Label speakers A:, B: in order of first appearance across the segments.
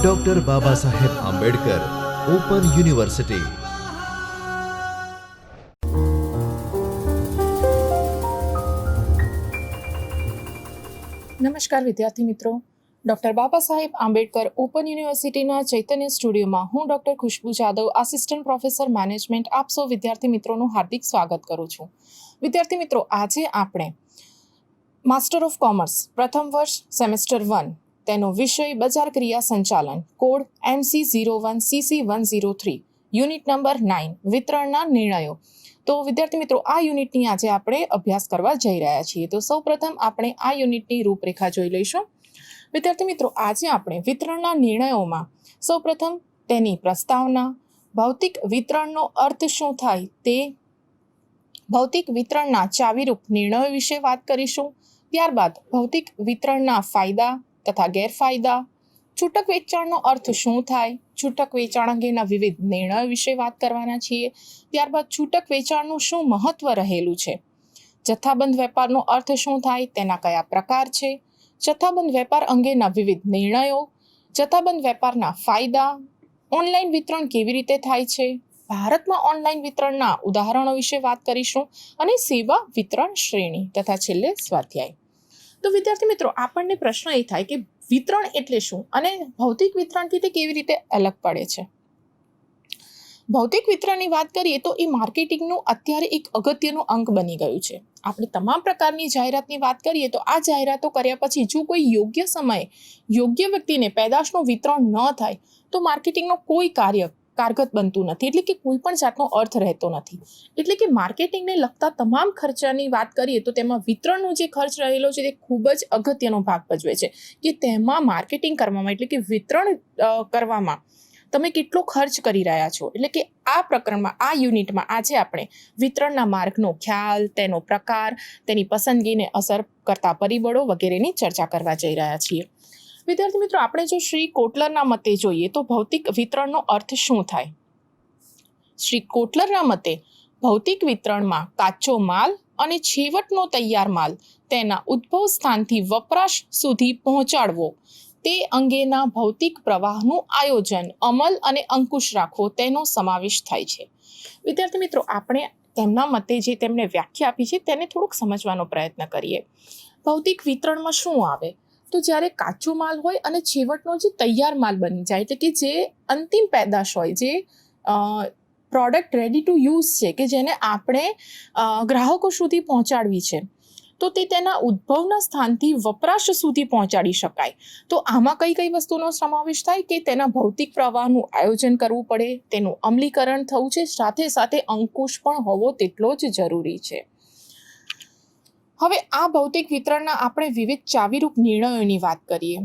A: Doctor Baba Saheb Ambedkar open university.
B: નમસ્કાર વિદ્યાર્થી મિત્રો, ડૉક્ટર બાબા સાહેબ આંબેડકર ઓપન યુનિવર્સિટીના ચૈતન્ય સ્ટુડિયોમાં હું ડૉક્ટર ખુશ્બુ જાદવ, આસિસ્ટન્ટ પ્રોફેસર મેનેજમેન્ટ, આપ સૌ વિદ્યાર્થી મિત્રોનું હાર્દિક સ્વાગત કરું છું। વિદ્યાર્થી મિત્રો, આજે આપણે માસ્ટર ઓફ કોમર્સ પ્રથમ વર્ષ સેમેસ્ટર 1 તેનો વિષય બજાર ક્રિયા સંચાલન, કોડ MC01CC103, યુનિટ નંબર 9 વિતરણના નિર્ણયો। તો વિદ્યાર્થી મિત્રો, આ યુનિટની આજે આપણે અભ્યાસ કરવા જઈ રહ્યા છીએ। તો સૌપ્રથમ આપણે આ યુનિટની રૂપરેખા જોઈ લઈશું। વિદ્યાર્થી મિત્રો, આજે આપણે વિતરણના નિર્ણયોમાં સૌપ્રથમ તેની પ્રસ્તાવના, ભૌતિક વિતરણનો અર્થ શું થાય તે, ભૌતિક વિતરણના ચાવીરૂપ નિર્ણયો વિશે વાત કરીશું। ત્યારબાદ ભૌતિક વિતરણના ફાયદા તથા ગેરફાયદા, છૂટક વેચાણનો અર્થ શું થાય, છૂટક વેચાણ અંગેના વિવિધ નિર્ણયો વિશે વાત કરવાના છીએ। ત્યારબાદ છૂટક વેચાણનું શું મહત્વ રહેલું છે, જથ્થાબંધ વેપારનો અર્થ શું થાય, તેના કયા પ્રકાર છે, જથ્થાબંધ વેપાર અંગેના વિવિધ નિર્ણયો, જથ્થાબંધ વેપારના ફાયદા, ઓનલાઈન વિતરણ કેવી રીતે થાય છે, ભારતમાં ઓનલાઈન વિતરણના ઉદાહરણો વિશે વાત કરીશું અને સેવા વિતરણ શ્રેણી તથા છેલ્લે સ્વાધ્યાય। તો વિદ્યાર્થી મિત્રો, આપણને પ્રશ્ન એ થાય કે વિતરણ એટલે શું અને ભૌતિક વિતરણથી તે કેવી રીતે અલગ પડે છે। ભૌતિક વિતરણની વાત કરીએ તો એ માર્કેટિંગનું અત્યારે એક અગત્યનું અંગ બની ગયું છે। આપણે તમામ પ્રકારની જાહેરાતની વાત કરીએ તો આ જાહેરાતો કર્યા પછી જો કોઈ યોગ્ય સમયે યોગ્ય વ્યક્તિને પેદાશનું વિતરણ ન થાય તો માર્કેટિંગનો કોઈ કાર્ય કારગત બનતું નથી, એટલે કે કોઈ પણ જાતનો અર્થ રહેતો નથી। એટલે કે માર્કેટિંગને લગતા તમામ ખર્ચાની વાત કરીએ તો તેમાં વિતરણનો જે ખર્ચ રહેલો છે તે ખૂબ જ અગત્યનો ભાગ ભજવે છે કે તેમાં માર્કેટિંગ કરવામાં એટલે કે વિતરણ કરવામાં તમે કેટલો ખર્ચ કરી રહ્યા છો। એટલે કે આ પ્રકરણમાં, આ યુનિટમાં આજે આપણે વિતરણના માર્ગનો ખ્યાલ, તેનો પ્રકાર, તેની પસંદગીને અસર કરતા પરિબળો વગેરેની ચર્ચા કરવા જઈ રહ્યા છીએ। વિદ્યાર્થી મિત્રો, આપણે જો શ્રી કોટલરના મતે જોઈએ તો ભૌતિક વિતરણનો અર્થ શું થાય। શ્રી કોટલરના મતે ભૌતિક વિતરણમાં કાચો માલ અને છેવટનો તૈયાર માલ તેના ઉદ્ભવ સ્થાનથી વપરાશ સુધી પહોંચાડવો તે અંગેના ભૌતિક પ્રવાહનું આયોજન, અમલ અને અંકુશ રાખવો તેનો સમાવેશ થાય છે। વિદ્યાર્થી મિત્રો, આપણે તેમના મતે જે તેમણે વ્યાખ્યા આપી છે તેને થોડુંક સમજવાનો પ્રયત્ન કરીએ। ભૌતિક વિતરણમાં શું આવે તો જ્યારે કાચો માલ હોય અને છેવટનો જે તૈયાર માલ બની જાય, એટલે કે જે અંતિમ પેદાશ હોય, જે પ્રોડક્ટ રેડી ટુ યુઝ છે કે જેને આપણે ગ્રાહકો સુધી પહોંચાડવી છે, તો તે તેના ઉદ્ભવના સ્થાનથી વપરાશ સુધી પહોંચાડી શકાય। તો આમાં કઈ કઈ વસ્તુનો સમાવેશ થાય કે તેના ભૌતિક પ્રવાહનું આયોજન કરવું પડે, તેનું અમલીકરણ થવું છે, સાથે સાથે અંકુશ પણ હોવો તેટલો જ જરૂરી છે। હવે આ ભૌતિક વિતરણના આપણે વિવિધ ચાવીરૂપ નિર્ણયોની વાત કરીએ।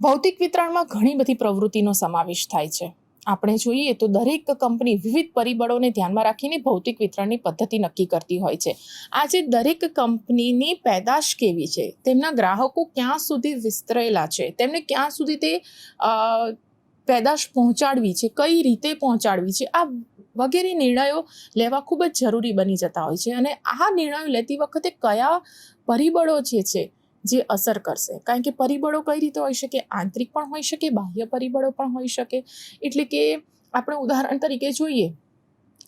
B: ભૌતિક વિતરણમાં ઘણી બધી પ્રવૃત્તિનો સમાવેશ થાય છે। આપણે જોઈએ તો દરેક કંપની વિવિધ પરિબળોને ધ્યાનમાં રાખીને ભૌતિક વિતરણની પદ્ધતિ નક્કી કરતી હોય છે। આજે દરેક કંપનીની પેદાશ કેવી છે, તેમના ગ્રાહકો ક્યાં સુધી વિસ્તરેલા છે, તેમને ક્યાં સુધી તે પેદાશ પહોંચાડવી છે, કઈ રીતે પહોંચાડવી છે, આ વગેરે નિર્ણયો લેવા ખૂબ જ જરૂરી બની જતા હોય છે। અને આ નિર્ણયો લેતી વખતે કયા પરિબળો જે અસર કરશે, કારણ કે પરિબળો કઈ રીતે હોઈ શકે, આંતરિક પણ હોઈ શકે, બાહ્ય પરિબળો પણ હોઈ શકે। એટલે કે આપણે ઉદાહરણ તરીકે જોઈએ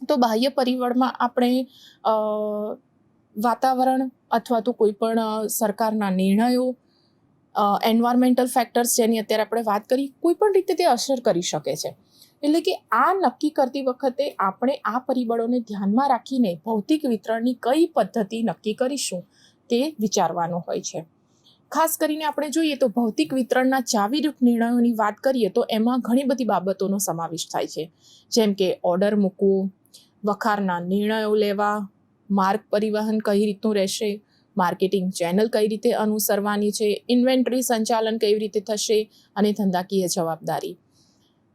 B: તો બાહ્ય પરિબળમાં આપણે વાતાવરણ અથવા તો કોઈ પણ સરકારના નિર્ણયો, એન્વાયરમેન્ટલ ફેક્ટર્સ જેની અત્યારે આપણે વાત કરી, કોઈ પણ રીતે તે અસર કરી શકે છે। એટલે કે આ નક્કી કરતી વખતે આપણે આ પરિબળોને ધ્યાનમાં રાખીને ભૌતિક વિતરણની કઈ પદ્ધતિ નક્કી કરીશું તે વિચારવાનું હોય છે। ખાસ કરીને આપણે જોઈએ તો ભૌતિક વિતરણના ચાવીરૂપ નિર્ણયોની વાત કરીએ તો એમાં ઘણી બધી બાબતોનો સમાવેશ થાય છે, જેમ કે ઓર્ડર મૂકવો, વખારના નિર્ણયો લેવા, માર્ગ પરિવહન કઈ રીતનું રહેશે, માર્કેટિંગ ચેનલ કઈ રીતે અનુસરવાની છે, ઇન્વેન્ટરી સંચાલન કેવી રીતે થશે અને ધંધાકીય જવાબદારી।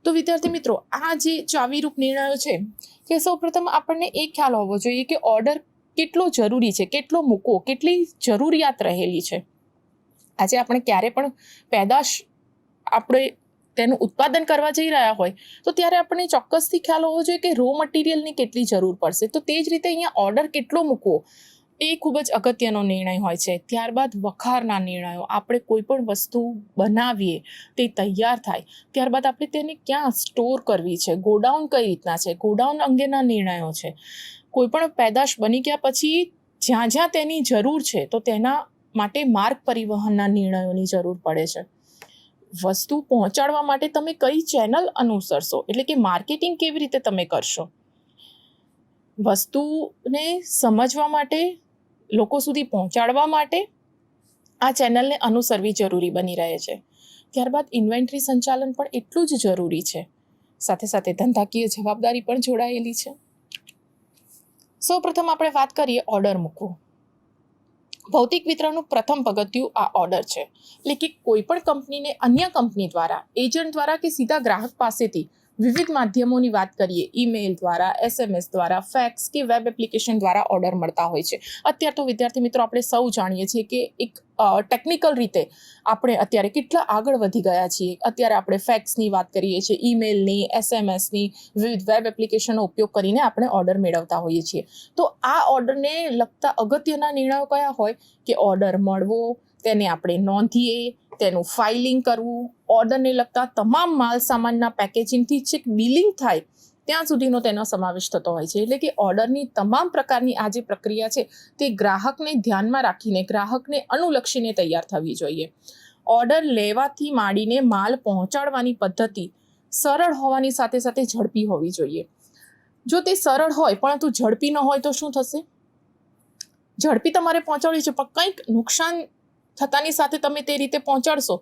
B: તો વિદ્યાર્થી મિત્રો, આ જે ચાવીરૂપ નિર્ણયો છે કે સૌપ્રથમ આપણને એ ખ્યાલ હોવો જોઈએ કે ઓર્ડર કેટલો જરૂરી છે, કેટલો મૂકવો, કેટલી જરૂરિયાત રહેલી છે। આજે આપણે ક્યારે પણ પેદાશ આપણે તેનું ઉત્પાદન કરવા જઈ રહ્યા હોય તો ત્યારે આપણને ચોક્કસથી ખ્યાલ હોવો જોઈએ કે રો મટીરિયલની કેટલી જરૂર પડશે। તો તે જ રીતે અહીંયા ઓર્ડર કેટલો મૂકવો એ ખૂબ જ અગત્યનો નિર્ણય હોય છે. ત્યારબાદ વખારના નિર્ણયો. આપણે કોઈ પણ વસ્તુ બનાવીએ, તે તૈયાર થાય, ત્યારબાદ આપણે તેને ક્યાં સ્ટોર કરવી છે, ગોડાઉન કઈ રીતના છે, ગોડાઉન અંગેના નિર્ણયો છે. કોઈ પણ પેદાશ બની ગયા પછી જ્યાં જ્યાં તેની જરૂર છે તો તેના માટે માર્ગ પરિવહનના નિર્ણયોની જરૂર પડે છે. વસ્તુ પહોંચાડવા માટે તમે કઈ ચેનલ અનુસરશો, એટલે કે માર્કેટિંગ કેવી રીતે તમે કરશો. વસ્તુને સમજવા માટે, લોકો સુધી પહોંચાડવા માટે આ ચેનલને અનુસરવી જરૂરી બની રહે છે. ત્યારબાદ ઇન્વેન્ટરી સંચાલન પણ એટલું જ જરૂરી છે. સાથે સાથે ધંધાકીય જવાબદારી પણ જોડાયેલી છે. સૌપ્રથમ આપણે વાત કરીએ ઓર્ડર મૂકવો. ભૌતિક વિતરણનું પ્રથમ પગથિયું આ ઓર્ડર છે. એટલે કે કોઈ પણ કંપનીને અન્ય કંપની દ્વારા, એજન્ટ દ્વારા કે સીધા ગ્રાહક પાસેથી વિવિધ માધ્યમોની વાત કરીએ, ઈમેલ દ્વારા, SMS દ્વારા, ફેક્સ કે વેબ એપ્લિકેશન દ્વારા ઓર્ડર મળતા હોય છે. અત્યારે તો વિદ્યાર્થી મિત્રો આપણે સૌ જાણીએ છીએ કે એક ટેકનિકલ રીતે આપણે અત્યારે કેટલા આગળ વધી ગયા છીએ. અત્યારે આપણે ફેક્સની વાત કરીએ છીએ, ઈમેલની, SMSની, વિવિધ વેબ એપ્લિકેશનનો ઉપયોગ કરીને આપણે ઓર્ડર મેળવતા હોઈએ છીએ. તો આ ઓર્ડરને લગતા અગત્યના નિર્ણયો કયા હોય કે ઓર્ડર મળવો, તેને આપણે નોંધીએ, તેનું ફાઇલિંગ કરવું, ઓર્ડરને લગતા તમામ માલ સામાનના પેકેજિંગથી છેક બિલિંગ થાય ત્યાં સુધીનો તેનો સમાવેશ થતો હોય છે. એટલે કે ઓર્ડરની તમામ પ્રકારની આ જે પ્રક્રિયા છે તે ગ્રાહકને ધ્યાનમાં રાખીને, ગ્રાહકને અનુલક્ષીને તૈયાર થવી જોઈએ. ઓર્ડર લેવાથી માંડીને માલ પહોંચાડવાની પદ્ધતિ સરળ હોવાની સાથે સાથે ઝડપી હોવી જોઈએ. જો તે સરળ હોય પરંતુ ઝડપી ન હોય તો શું થશે? ઝડપી તમારે પહોંચાડવી છે પણ કંઈક નુકસાન થતાની સાથે તમે તે રીતે પહોંચાડશો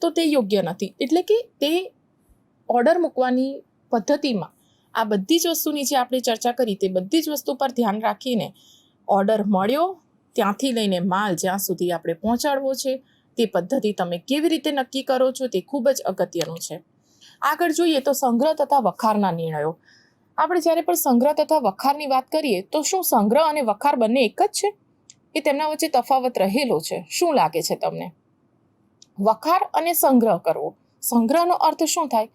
B: તો તે યોગ્ય નથી. એટલે કે તે ઓર્ડર મૂકવાની પદ્ધતિમાં આ બધી જ વસ્તુની જે આપણે ચર્ચા કરી તે બધી જ વસ્તુ પર ધ્યાન રાખીને ઓર્ડર મળ્યો ત્યાંથી લઈને માલ જ્યાં સુધી આપણે પહોંચાડવો છે તે પદ્ધતિ તમે કેવી રીતે નક્કી કરો છો તે ખૂબ જ અગત્યનું છે. આગળ જોઈએ તો સંગ્રહ તથા વખારના નિર્ણયો. આપણે જ્યારે પણ સંગ્રહ તથા વખારની વાત કરીએ તો શું સંગ્રહ અને વખાર બંને એક જ છે કે તેમના વચ્ચે તફાવત રહેલો છે? શું લાગે છે તમને? વખાર અને સંગ્રહ કરવો. સંગ્રહનો અર્થ શું થાય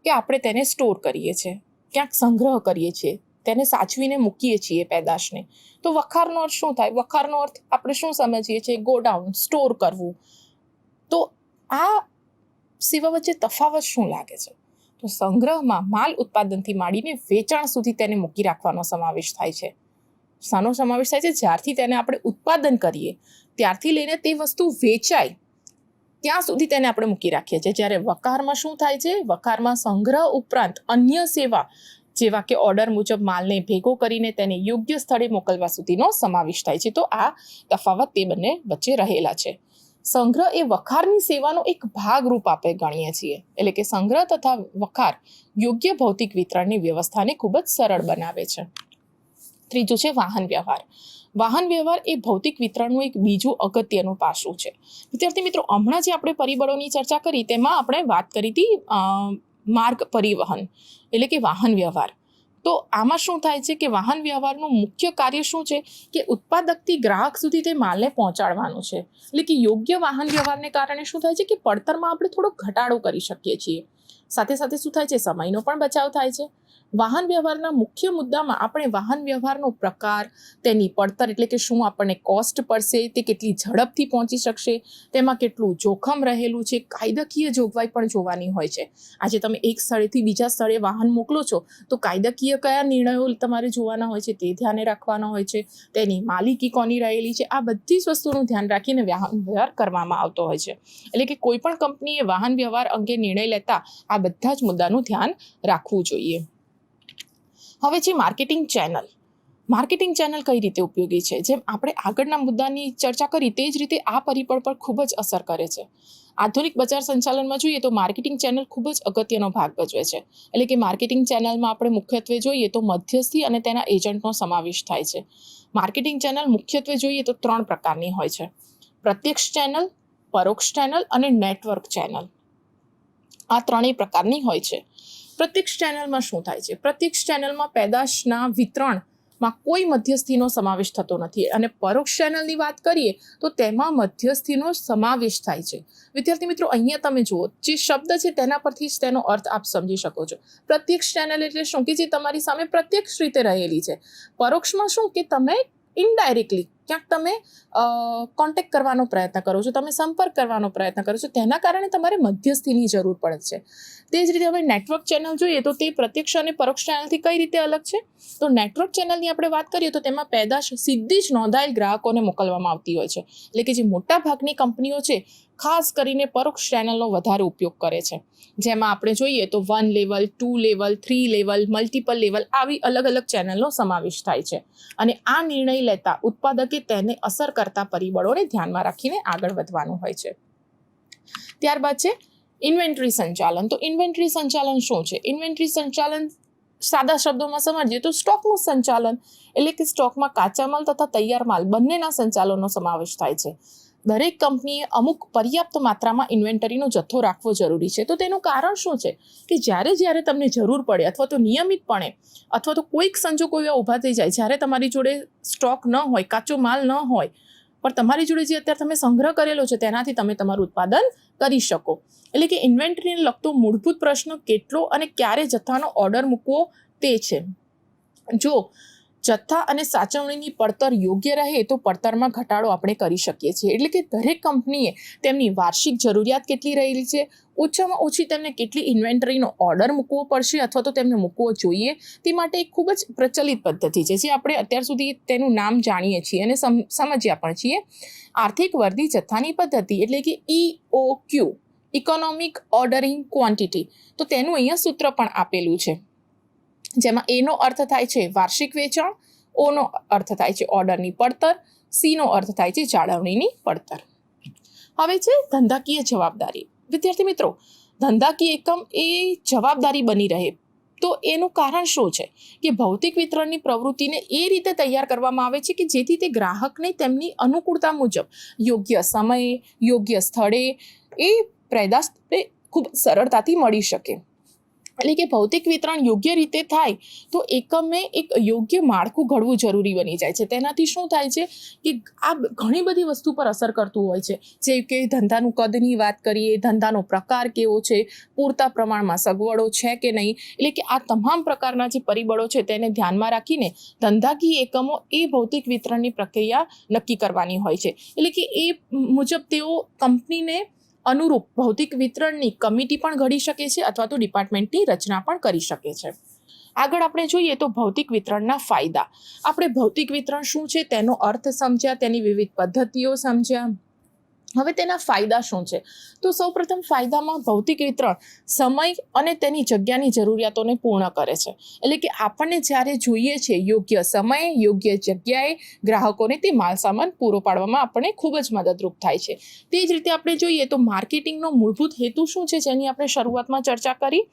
B: કે આપણે તેને સ્ટોર કરીએ છીએ, ક્યાંક સંગ્રહ કરીએ છીએ, તેને સાચવીને મૂકીએ છીએ પેદાશને. તો વખારનો અર્થ શું થાય? વખારનો અર્થ આપણે શું સમજીએ છીએ? ગોડાઉન, સ્ટોર કરવું. તો આ સેવા વચ્ચે તફાવત શું લાગે છે? તો સંગ્રહમાં માલ ઉત્પાદનથી માંડીને વેચાણ સુધી તેને મૂકી રાખવાનો સમાવેશ થાય છે. શાનો સમાવેશ થાય છે? જ્યારથી તેને આપણે ઉત્પાદન કરીએ ત્યારથી લઈને તે વસ્તુ વેચાય ત્યાં સુધી તેને આપણે મૂકી રાખીએ છીએ. જ્યારે વખારમાં શું થાય છે? વખારમાં સંગ્રહ ઉપરાંત અન્ય સેવા જેવા કે ઓર્ડર મુજબ માલને ભેગો કરીને તેને યોગ્ય સ્થળે મોકલવા સુધીનો સમાવેશ થાય છે. તો આ તફાવત તે બંને વચ્ચે રહેલા છે. સંગ્રહ એ વખારની સેવાનો એક ભાગરૂપ આપણે ગણીએ છીએ. એટલે કે સંગ્રહ તથા વખાર યોગ્ય ભૌતિક વિતરણની વ્યવસ્થાને ખૂબ જ સરળ બનાવે છે. ત્રીજું છે વાહન વ્યવહાર. વાહન વ્યવહાર એ ભૌતિક વિતરણનું એક બીજું અગત્યનું પાસું છે. વિદ્યાર્થી મિત્રો, હમણાં જે આપણે પરિબળોની ચર્ચા કરી તેમાં આપણે વાત કરી હતી માર્ગ પરિવહન એટલે કે વાહન વ્યવહાર. તો આમાં શું થાય છે કે વાહન વ્યવહારનું મુખ્ય કાર્ય શું છે કે ઉત્પાદકથી ગ્રાહક સુધી તે માલને પહોંચાડવાનું છે. એટલે કે યોગ્ય વાહન વ્યવહારને કારણે શું થાય છે કે પડતરમાં આપણે થોડો ઘટાડો કરી શકીએ છીએ. સાથે સાથે શું થાય છે? સમયનો પણ બચાવ થાય છે. વાહન વ્યવહારના મુખ્ય મુદ્દામાં આપણે વાહન વ્યવહારનો પ્રકાર, તેની પડતર એટલે કે શું આપણને કોસ્ટ પડશે, તે કેટલી ઝડપથી પહોંચી શકશે, તેમાં કેટલું જોખમ રહેલું છે, કાયદાકીય જોગવાઈ પણ જોવાની હોય છે. આજે તમે એક સ્થળેથી બીજા સ્થળે વાહન મોકલો છો તો કાયદાકીય કયા નિર્ણયો તમારે જોવાના હોય છે તે ધ્યાને રાખવાના હોય છે. તેની માલિકી કોની રહેલી છે, આ બધી જ વસ્તુનું ધ્યાન રાખીને વાહન વ્યવહાર કરવામાં આવતો હોય છે. એટલે કે કોઈ પણ કંપનીએ વાહન વ્યવહાર અંગે નિર્ણય લેતા આ બધા જ મુદ્દાનું ધ્યાન રાખવું જોઈએ. હવે છે માર્કેટિંગ ચેનલ. માર્કેટિંગ ચેનલ કઈ રીતે ઉપયોગી છે? જેમ આપણે આગળના મુદ્દાની ચર્ચા કરી તે જ રીતે આ પરિબળ પર ખૂબ જ અસર કરે છે. આધુનિક બજાર સંચાલનમાં જોઈએ તો માર્કેટિંગ ચેનલ ખૂબ જ અગત્યનો ભાગ ભજવે છે. એટલે કે માર્કેટિંગ ચેનલમાં આપણે મુખ્યત્વે જોઈએ તો મધ્યસ્થી અને તેના એજન્ટનો સમાવેશ થાય છે. માર્કેટિંગ ચેનલ મુખ્યત્વે જોઈએ તો 3 પ્રકારની હોય છે: પ્રત્યક્ષ ચેનલ, પરોક્ષ ચેનલ અને નેટવર્ક ચેનલ. આ 3 પ્રકારની હોય છે. પ્રત્યક્ષ ચેનલમાં શું થાય છે? પ્રત્યક્ષ ચેનલમાં પેદાશના વિતરણમાં કોઈ મધ્યસ્થીનો સમાવેશ થતો નથી. અને પરોક્ષ ચેનલની વાત કરીએ તો તેમાં મધ્યસ્થીનો સમાવેશ થાય છે. વિદ્યાર્થી મિત્રો, અહીંયા તમે જુઓ, જે શબ્દ છે તેના પરથી જ તેનો અર્થ આપ સમજી શકો છો. પ્રત્યક્ષ ચેનલ એટલે શું? કે જે તમારી સામે પ્રત્યક્ષ રીતે રહેલી છે. પરોક્ષમાં શું? કે તમે ઇનડાયરેક્ટલી ક્યાંક તમે કોન્ટેક્ટ કરવાનો પ્રયત્ન કરો છો, તમે સંપર્ક કરવાનો પ્રયત્ન કરો છો, તેના કારણે તમારે મધ્યસ્થીની જરૂર પડે છે. તે જ રીતે હવે નેટવર્ક ચેનલ જોઈએ તો તે પ્રત્યક્ષ અને પરોક્ષ ચેનલથી કઈ રીતે અલગ છે? તો નેટવર્ક ચેનલની આપણે વાત કરીએ તો તેમાં પેદાશ સીધી જ નોંધાયેલ ગ્રાહકોને મોકલવામાં આવતી હોય છે. એટલે કે જે મોટા ભાગની કંપનીઓ છે ખાસ કરીને પરોક્ષ ચેનલનો વધારે ઉપયોગ કરે છે. જેમાં આપણે જોઈએ તો 1 level, 2 level, 3 level, multiple level આવી અલગ અલગ ચેનલનો સમાવેશ થાય છે. અને આ નિર્ણય લેતા ઉત્પાદકે તેને અસર કરતા પરિબળોને ધ્યાનમાં રાખીને આગળ વધવાનું હોય છે. ત્યારબાદ છે ઇન્વેન્ટરી સંચાલન. તો ઇન્વેન્ટરી સંચાલન શું છે? ઇન્વેન્ટરી સંચાલન સાદા શબ્દોમાં સમજીએ તો સ્ટોકનું સંચાલન, એટલે કે સ્ટોકમાં કાચા માલ તથા તૈયાર માલ બંનેના સંચાલનનો સમાવેશ થાય છે. દરેક કંપનીએ અમુક પર્યાપ્ત માત્રામાં ઇન્વેન્ટરીનો જથ્થો રાખવો જરૂરી છે. તો તેનું કારણ શું છે કે જ્યારે તમને જરૂર પડે અથવા તો નિયમિતપણે અથવા તો કોઈક સંજોગો એવા ઊભા થઈ જાય જ્યારે તમારી જોડે સ્ટોક ન હોય, કાચો માલ ન હોય, પણ તમારી જોડે જે અત્યારે તમે સંગ્રહ કરેલો છે તેનાથી તમે તમારું ઉત્પાદન કરી શકો. એટલે કે ઇન્વેન્ટરીને લગતો મૂળભૂત પ્રશ્ન કેટલો અને ક્યારે જથ્થાનો ઓર્ડર મૂકવો તે છે. જો જથ્થા અને સાચવણીની પડતર યોગ્ય રહે તો પડતરમાં ઘટાડો આપણે કરી શકીએ છીએ. એટલે કે દરેક કંપનીએ તેમની વાર્ષિક જરૂરિયાત કેટલી રહેલી છે, ઓછામાં ઓછી તેમને કેટલી ઇન્વેન્ટરીનો ઓર્ડર મૂકવો પડશે અથવા તો તેમને મૂકવો જોઈએ, તે માટે એક ખૂબ જ પ્રચલિત પદ્ધતિ છે જે આપણે અત્યાર સુધી તેનું નામ જાણીએ છીએ અને સમજ્યા પણ છીએ. આર્થિક વર્ધી જથ્થાની પદ્ધતિ એટલે કે EOQ, ઇકોનોમિક ઓર્ડરિંગ ક્વોન્ટિટી. તો તેનું અહીંયા સૂત્ર પણ આપેલું છે, જેમાં A નો અર્થ થાય છે વાર્ષિક વેચાણ, O નો અર્થ થાય છે ઓર્ડરની પડતર, C નો અર્થ થાય છે જાળવણીની પડતર. હવે છે ધંધાકીય જવાબદારી. વિદ્યાર્થી મિત્રો, ધંધાકીય એકમ એ જવાબદારી બની રહે તો એનું કારણ શું છે કે ભૌતિક વિતરણની પ્રવૃત્તિને એ રીતે તૈયાર કરવામાં આવે છે કે જેથી તે ગ્રાહકને તેમની અનુકૂળતા મુજબ યોગ્ય સમયે, યોગ્ય સ્થળે એ પેદાશ ખૂબ સરળતાથી મળી શકે. એટલે કે ભૌતિક વિતરણ યોગ્ય રીતે થાય તો એકમે એક યોગ્ય માળખું ઘડવું જરૂરી બની જાય છે. તેનાથી શું થાય છે કે આ ઘણી બધી વસ્તુ પર અસર કરતું હોય છે. જેમ કે ધંધાનું કદની વાત કરીએ, ધંધાનો પ્રકાર કેવો છે, પૂરતા પ્રમાણમાં સગવડો છે કે નહીં, એટલે કે આ તમામ પ્રકારના જે પરિબળો છે તેને ધ્યાનમાં રાખીને ધંધાકીય એકમો એ ભૌતિક વિતરણની પ્રક્રિયા નક્કી કરવાની હોય છે. એટલે કે એ મુજબ તેઓ કંપનીને અનુરૂપ ભૌતિક વિતરણની કમિટી પણ ઘડી શકે છે અથવા તો ડિપાર્ટમેન્ટની રચના પણ કરી શકે છે. આગળ આપણે જોઈએ તો ભૌતિક વિતરણના ફાયદા. આપણે ભૌતિક વિતરણ શું છે તેનો અર્થ સમજ્યા, તેની વિવિધ પદ્ધતિઓ સમજ્યા. હવે તેના ફાયદા શું છે? તો સૌપ્રથમ ફાયદામાં ભૌતિક વિતરણ સમય અને તેની જગ્યાની જરૂરિયાતોને પૂર્ણ કરે છે. એટલે કે આપણને જ્યારે જોઈએ છે યોગ્ય સમયે, યોગ્ય જગ્યાએ ગ્રાહકોને તે માલ સામાન પૂરો પાડવામાં આપણને ખૂબ જ મદદરૂપ થાય છે. તે જ રીતે આપણે જોઈએ તો માર્કેટિંગનો મૂળભૂત હેતુ શું છે જેની આપણે શરૂઆતમાં ચર્ચા કરી.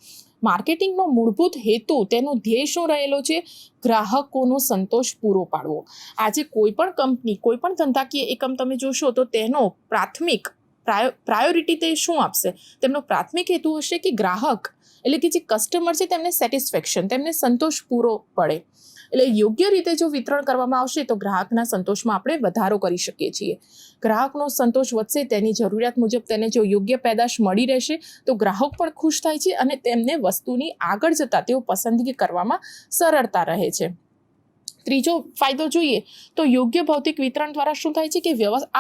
B: માર્કેટિંગનો મૂળભૂત હેતુ, તેનો ધ્યેય શું રહેલો છે? ગ્રાહકોનો સંતોષ પૂરો પાડવો. આજે કોઈ પણ કંપની, કોઈ પણ ધંધાકીય એકમ તમે જોશો તો તેનો પ્રાયોરિટી તે શું આપશે? તેમનો પ્રાથમિક હેતુ હશે કે ગ્રાહક એટલે કે જે કસ્ટમર છે તેમને સેટિસ્ફેક્શન, તેમને સંતોષ પૂરો પડે. એટલે યોગ્ય રીતે જો વિતરણ કરવામાં આવશે તો ગ્રાહકના સંતોષમાં આપણે વધારો કરી શકીએ છીએ. ગ્રાહકનો સંતોષ વધશે, તેની જરૂરિયાત મુજબ તેને જો યોગ્ય પેદાશ મળી રહેશે તો ગ્રાહક પણ ખુશ થાય છે અને તેમને વસ્તુની આગળ જતાં તેઓ પસંદગી કરવામાં સરળતા રહે છે. ત્રીજો ફાયદો જોઈએ તો યોગ્ય ભૌતિક વિતરણ દ્વારા શું થાય છે કે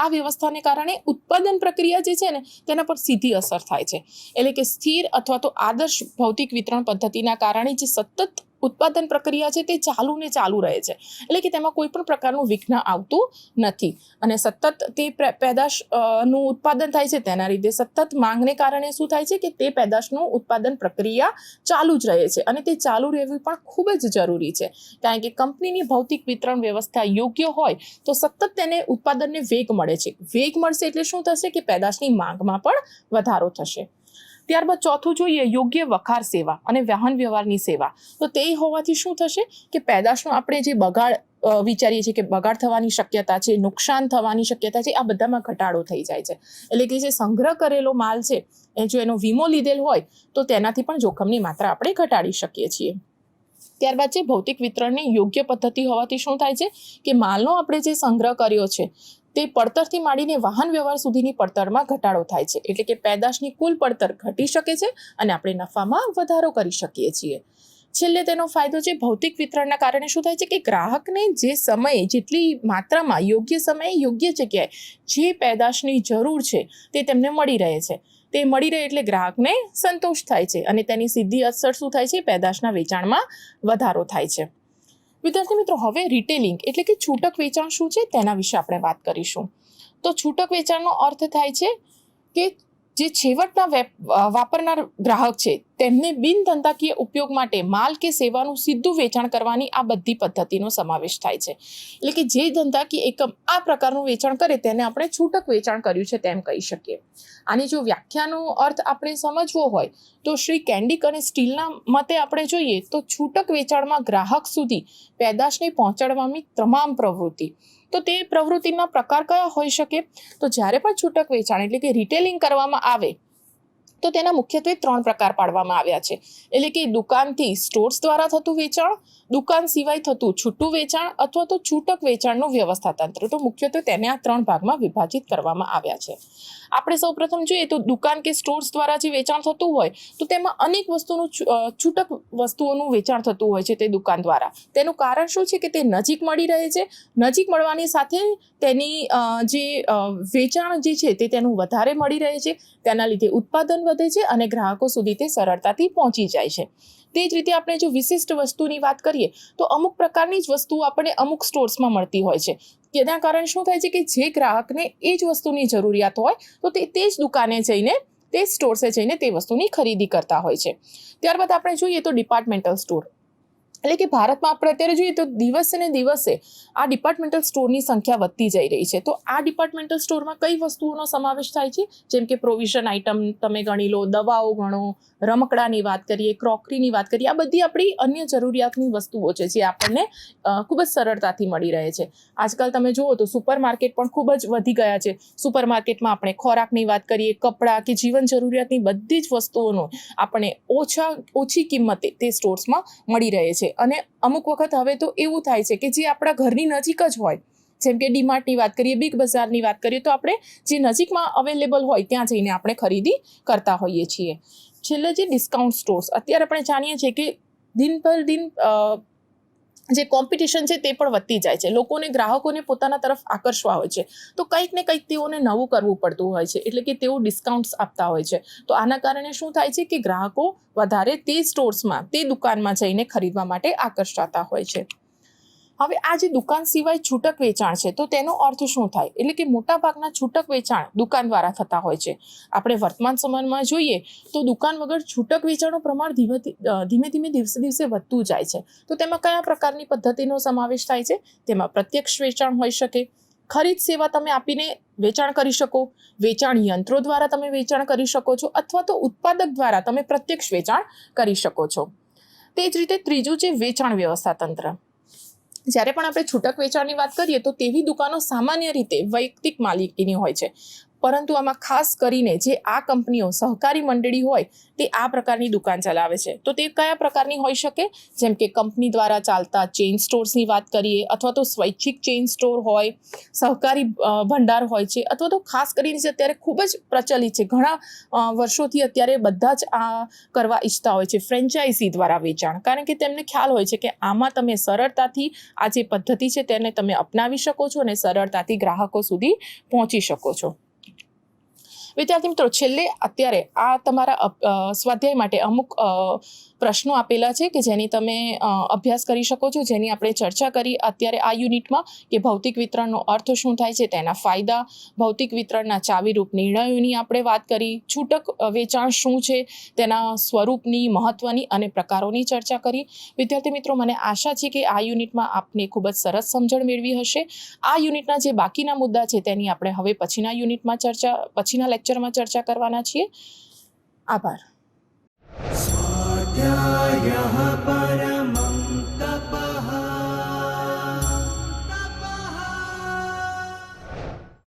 B: આ વ્યવસ્થાને કારણે ઉત્પાદન પ્રક્રિયા જે છે ને તેના પર સીધી અસર થાય છે. એટલે કે સ્થિર અથવા તો આદર્શ ભૌતિક વિતરણ પદ્ધતિના કારણે જે સતત ઉત્પાદન પ્રક્રિયા છે તે ચાલુ રહે છે. એટલે કે તેમાં કોઈ પણ પ્રકારનું વિઘ્ન આવતું નથી અને સતત તે પેદાશ નું ઉત્પાદન થાય છે. તેના લીધે સતત માંગને કારણે શું થાય છે કે તે પેદાશનું ઉત્પાદન પ્રક્રિયા ચાલુ જ રહે છે અને તે ચાલુ રહેવી પણ ખૂબ જ જરૂરી છે. કારણ કે કંપનીની ભૌતિક વિતરણ વ્યવસ્થા યોગ્ય હોય તો સતત તેને ઉત્પાદનને વેગ મળે છે. વેગ મળશે એટલે શું થશે કે પેદાશની માંગમાં પણ વધારો થશે. ત્યારબાદ ચોથું જોઈએ યોગ્ય વખાર સેવા અને વાહન વ્યવહારની સેવા. તો તે હોવાથી શું થશે કે પેદાશનો આપણે જે બગાડ વિચારીએ છીએ કે બગાડ થવાની શક્યતા છે, નુકસાન થવાની શક્યતા છે, આ બધામાં ઘટાડો થઈ જાય છે. એટલે કે જે સંગ્રહ કરેલો માલ છે એ જો એનો વીમો લીધેલ હોય તો તેનાથી પણ જોખમની માત્રા આપણે ઘટાડી શકીએ છીએ. ત્યારબાદ છે ભૌતિક વિતરણની યોગ્ય પદ્ધતિ હોવાથી શું થાય છે કે માલનો આપણે જે સંગ્રહ કર્યો છે તે પડતરથી માંડીને વાહન વ્યવહાર સુધીની પડતરમાં ઘટાડો થાય છે. એટલે કે પેદાશની કુલ પડતર ઘટી શકે છે અને આપણે નફામાં વધારો કરી શકીએ છીએ. છેલ્લે તેનો ફાયદો છે ભૌતિક વિતરણના કારણે શું થાય છે કે ગ્રાહકને જે સમયે જેટલી માત્રામાં યોગ્ય સમયે યોગ્ય જગ્યાએ જે પેદાશની જરૂર છે તે તેમને મળી રહે છે. તે મળી રહે એટલે ગ્રાહકને સંતોષ થાય છે અને તેની સીધી અસર શું થાય છે, પેદાશના વેચાણમાં વધારો થાય છે. વિદ્યાર્થી મિત્રો, હવે રિટેલિંગ એટલે કે છૂટક વેચાણ શું છે તેના વિશે આપણે વાત કરીશું. તો છૂટક વેચાણનો અર્થ થાય છે કે જે છેવટના વાપરનાર ગ્રાહક છે તેમને બિનધંધાકીય ઉપયોગ માટે માલ કે સેવાનું સીધું વેચાણ કરવાની આ બધી પદ્ધતિનો સમાવેશ થાય છે. એટલે કે જે ધંધાકીય એકમ આ પ્રકારનું વેચાણ કરે તેને આપણે છૂટક વેચાણ કર્યું છે તેમ કહી શકીએ. આની જો વ્યાખ્યાનો અર્થ આપણે સમજવો હોય તો શ્રી કેન્ડિક અને સ્ટીલના મતે આપણે જોઈએ તો છૂટક વેચાણમાં ગ્રાહક સુધી પેદાશને પહોંચાડવાની તમામ પ્રવૃત્તિ. તો તે પ્રવૃત્તિના પ્રકાર કયા હોઈ શકે? તો જ્યારે પણ છૂટક વેચાણ એટલે કે રિટેલિંગ કરવામાં આવે તો તેના મુખ્યત્વે 3 પ્રકાર પાડવામાં આવ્યા છે. એટલે કે દુકાનથી સ્ટોર્સ દ્વારા થતું વેચાણ, દુકાન સિવાય થતું છૂટું વેચાણ અથવા તો છૂટક વેચાણનું વ્યવસ્થા તંત્ર. તો મુખ્યત્વે તેને આ 3 ભાગમાં વિભાજિત કરવામાં આવ્યા છે. આપણે સૌપ્રથમ જોઈએ તો દુકાન કે સ્ટોર્સ દ્વારા જે વેચાણ થતું હોય તો તેમાં અનેક વસ્તુનું છૂટક વસ્તુઓનું વેચાણ થતું હોય છે તે દુકાન દ્વારા. તેનું કારણ શું છે કે તે નજીક મળી રહે છે. નજીક મળવાની સાથે તેની જે વેચાણ જે છે તે તેનું વધારે મળી રહે છે. તેના લીધે ઉત્પાદન વધે છે અને ગ્રાહકો સુધી તે સરળતાથી પહોંચી જાય છે. તે જ રીતે આપણે જો વિશિષ્ટ વસ્તુની વાત કરીએ તો અમુક પ્રકારની જ વસ્તુઓ આપણને અમુક સ્ટોર્સમાં મળતી હોય છે. તેના કારણે શું થાય છે કે જે ગ્રાહકને એ જ વસ્તુની જરૂરિયાત હોય તો તે જ દુકાને જઈને તે સ્ટોર્સે જઈને તે વસ્તુની ખરીદી કરતા હોય છે. ત્યારબાદ આપણે જોઈએ તો ડિપાર્ટમેન્ટલ સ્ટોર. એટલે કે ભારતમાં આપણે અત્યારે જોઈએ તો દિવસે ને દિવસે આ ડિપાર્ટમેન્ટલ સ્ટોરની સંખ્યા વધતી જઈ રહી છે. તો આ ડિપાર્ટમેન્ટલ સ્ટોરમાં કઈ વસ્તુઓનો સમાવેશ થાય છે? જેમ કે પ્રોવિઝન આઇટમ તમે ગણી લો, દવાઓ ગણો, રમકડાની વાત કરીએ, ક્રોકરીની વાત કરીએ, આ બધી આપણી અન્ય જરૂરિયાતની વસ્તુઓ છે જે આપણને ખૂબ જ સરળતાથી મળી રહે છે. આજકાલ તમે જુઓ તો સુપર માર્કેટ પણ ખૂબ જ વધી ગયા છે. સુપર માર્કેટમાં આપણે ખોરાકની વાત કરીએ, કપડાં કે જીવન જરૂરિયાતની બધી જ વસ્તુઓનો આપણે ઓછી કિંમતે તે સ્ટોર્સમાં મળી રહે છે. અને અમુક વખત હવે તો એવું થાય છે કે જે આપણા ઘરની નજીક જ હોય, જેમ કે ડીમાર્ટની વાત કરીએ, બિગ બજારની વાત કરીએ, તો આપણે જે નજીકમાં અવેલેબલ હોય ત્યાં જઈને આપણે ખરીદી કરતા હોઈએ છીએ. છેલ્લે જે ડિસ્કાઉન્ટ સ્ટોર્સ, અત્યારે આપણે જાણીએ છીએ કે દિન પર દિન જે કોમ્પિટિશન છે તે પણ વધતી જાય છે. લોકોને, ગ્રાહકોને પોતાના તરફ આકર્ષવા હોય છે તો કંઈક ને કંઈક તેઓને નવું કરવું પડતું હોય છે. એટલે કે તેઓ ડિસ્કાઉન્ટ્સ આપતા હોય છે. તો આના કારણે શું થાય છે કે ગ્રાહકો વધારે તે સ્ટોર્સમાં, તે દુકાનમાં જઈને ખરીદવા માટે આકર્ષાતા હોય છે. હવે આ જે દુકાન સિવાય છૂટક વેચાણ છે તો તેનો અર્થ શું થાય? એટલે કે મોટાભાગના છૂટક વેચાણ દુકાન દ્વારા થતા હોય છે. આપણે વર્તમાન સમયમાં જોઈએ તો દુકાન વગર છૂટક વેચાણનું પ્રમાણ ધીમે ધીમે દિવસે દિવસે વધતું જાય છે. તો તેમાં કયા પ્રકારની પદ્ધતિનો સમાવેશ થાય છે? તેમાં પ્રત્યક્ષ વેચાણ હોઈ શકે, ખરીદ સેવા તમે આપીને વેચાણ કરી શકો, વેચાણ યંત્રો દ્વારા તમે વેચાણ કરી શકો છો, અથવા તો ઉત્પાદક દ્વારા તમે પ્રત્યક્ષ વેચાણ કરી શકો છો. તે જ રીતે ત્રીજું છે વેચાણ વ્યવસ્થા તંત્ર. જ્યારે પણ આપણે છૂટક વેચાણની વાત કરીએ તો તેવી દુકાનો સામાન્ય રીતે વૈયક્તિક માલિકીની હોય છે. પરંતુ આમાં ખાસ કરીને જે આ કંપનીઓ, સહકારી મંડળી હોય તે આ પ્રકારની દુકાન ચલાવે છે. તો તે કયા પ્રકારની હોઈ શકે? જેમ કે કંપની દ્વારા ચાલતા ચેઇન સ્ટોર્સની વાત કરીએ, અથવા તો સ્વૈચ્છિક ચેઇન સ્ટોર હોય, સહકારી ભંડાર હોય છે, અથવા તો ખાસ કરીને અત્યારે ખૂબ જ પ્રચલિત છે, ઘણા વર્ષોથી અત્યારે બધા જ આ કરવા ઈચ્છતા હોય છે, ફ્રેન્ચાઇઝી દ્વારા વેચાણ. કારણ કે તેમને ખ્યાલ હોય છે કે આમાં તમે સરળતાથી આ જે પદ્ધતિ છે તેને તમે અપનાવી શકો છો અને સરળતાથી ગ્રાહકો સુધી પહોંચી શકો છો. વિદ્યાર્થી મિત્રો, છેલ્લે અત્યારે આ તમારા સ્વાધ્યાય માટે અમુક પ્રશ્નો આપેલા છે કે જેની તમે અભ્યાસ કરી શકો છો, જેની આપણે ચર્ચા કરી અત્યારે આ યુનિટમાં, કે ભૌતિક વિતરણનો અર્થ શું થાય છે, તેના ફાયદા, ભૌતિક વિતરણના ચાવીરૂપ નિર્ણયોની આપણે વાત કરી, છૂટક વેચાણ શું છે, તેના સ્વરૂપની, મહત્વની અને પ્રકારોની ચર્ચા કરી. વિદ્યાર્થી મિત્રો, મને આશા છે કે આ યુનિટમાં આપને ખૂબ જ સરસ સમજણ મેળવી હશે. આ યુનિટના જે બાકીના મુદ્દા છે તેની આપણે હવે પછીના લેક્ચરમાં ચર્ચા કરવાના છીએ. આભાર.